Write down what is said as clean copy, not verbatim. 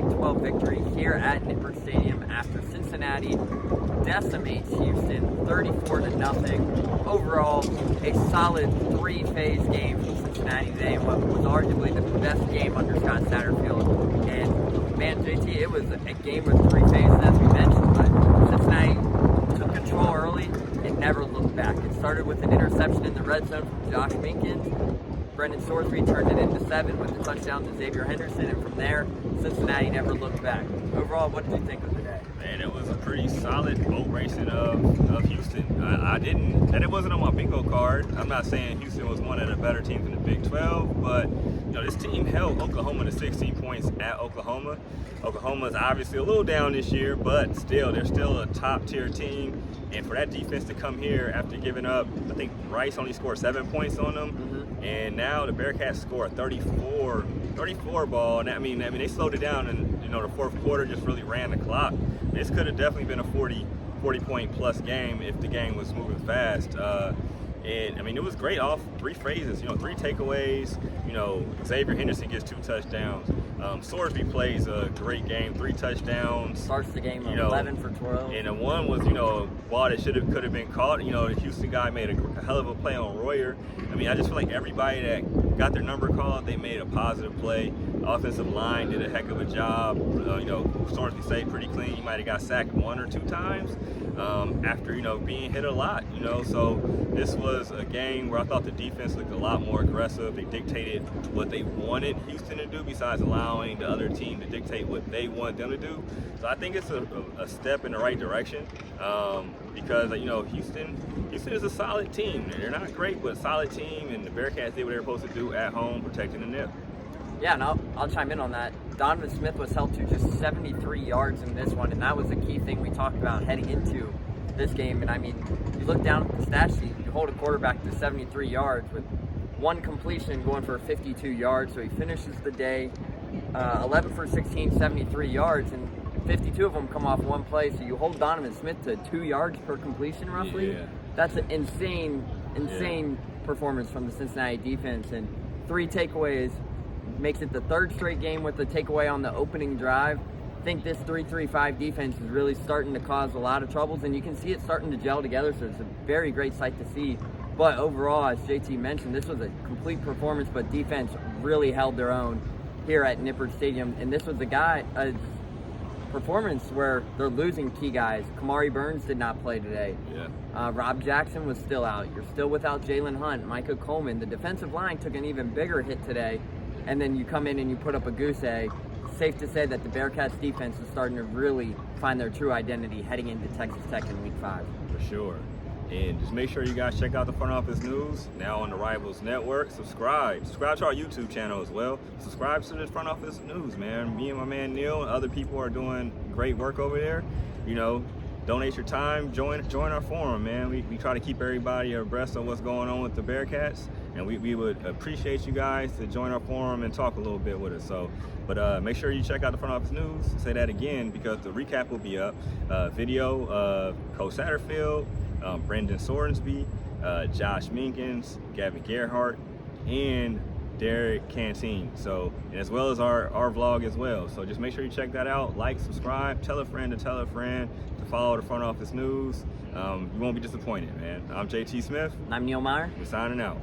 14-12 victory here at Nippert Stadium after Cincinnati decimates Houston 34-0. Overall, a solid three-phase game from Cincinnati today, and what was arguably the best game under Scott Satterfield. And man, JT, it was a game with three phases, as we mentioned, but Cincinnati took control early and never looked back. It started with an interception in the red zone from Josh Minkins. Brendan Sorsby turned it into 7 with the touchdown to Xavier Henderson, and from there, Cincinnati never looked back. Overall, what did you think of the day? Man, it was a pretty solid boat racing of Houston. And it wasn't on my bingo card. I'm not saying Houston was one of the better teams in the Big 12, but this team held Oklahoma to 16 points at Oklahoma. Oklahoma's obviously a little down this year, but still, they're still a top-tier team. And for that defense to come here after giving up, I think Rice only scored 7 points on them, and now the Bearcats score a 34 ball. And I mean, they slowed it down, and the fourth quarter just really ran the clock. This could have definitely been a 40-point plus game if the game was moving fast. And I mean, it was great off three phases, 3 takeaways. Xavier Henderson gets 2 touchdowns. Sorsby plays a great game, 3 touchdowns. Starts the game 11 for 12. And the one was, ball that could have been caught. The Houston guy made a hell of a play on Royer. I mean, I just feel like everybody that got their number called, they made a positive play. Offensive line did a heck of a job. Sorsby stayed pretty clean. He might have got sacked 1 or 2 times after, being hit a lot, So this was a game where I thought the defense looked a lot more aggressive. They dictated what they wanted Houston to do besides allowing the other team to dictate what they want them to do. So I think it's a step in the right direction because, Houston is a solid team. They're not great, but a solid team, and the Bearcats did what they were supposed to do at home, protecting the nip. Yeah, and I'll chime in on that. Donovan Smith was held to just 73 yards in this one, and that was a key thing we talked about heading into this game. And I mean, you look down at the stat sheet, you hold a quarterback to 73 yards with 1 completion going for 52 yards, so he finishes the day 11 for 16, 73 yards, and 52 of them come off 1 play, so you hold Donovan Smith to 2 yards per completion roughly. Yeah. That's an insane performance from the Cincinnati defense, and 3 takeaways. Makes it the 3rd straight game with the takeaway on the opening drive. I think this 3-3-5 defense is really starting to cause a lot of troubles, and you can see it starting to gel together, so it's a very great sight to see. But overall, as JT mentioned, this was a complete performance, but defense really held their own here at Nippert Stadium, and this was a performance where they're losing key guys. Kamari Burns did not play today. Yeah. Rob Jackson was still out. You're still without Jalen Hunt, Micah Coleman. The defensive line took an even bigger hit today. And then you come in and you put up a goose egg. Safe to say that the Bearcats defense is starting to really find their true identity heading into Texas Tech in Week 5. For sure. And just make sure you guys check out the Front Office News, now on the Rivals Network. Subscribe to our YouTube channel as well. Subscribe to the Front Office News, man. Me and my man Neil and other people are doing great work over there. Donate your time, join our forum, man. We try to keep everybody abreast of what's going on with the Bearcats, and we would appreciate you guys to join our forum and talk a little bit with us. But make sure you check out the Front Office News. Say that again because the recap will be up. Video of Coach Satterfield, Brendan Sorsby, Josh Minkins, Gavin Gerhardt, and Derek Canteen. So, and as well as our vlog as well. So just make sure you check that out. Like, subscribe, tell a friend to follow the Front Office News. You won't be disappointed, man. I'm JT Smith. And I'm Neil Meyer. We're signing out.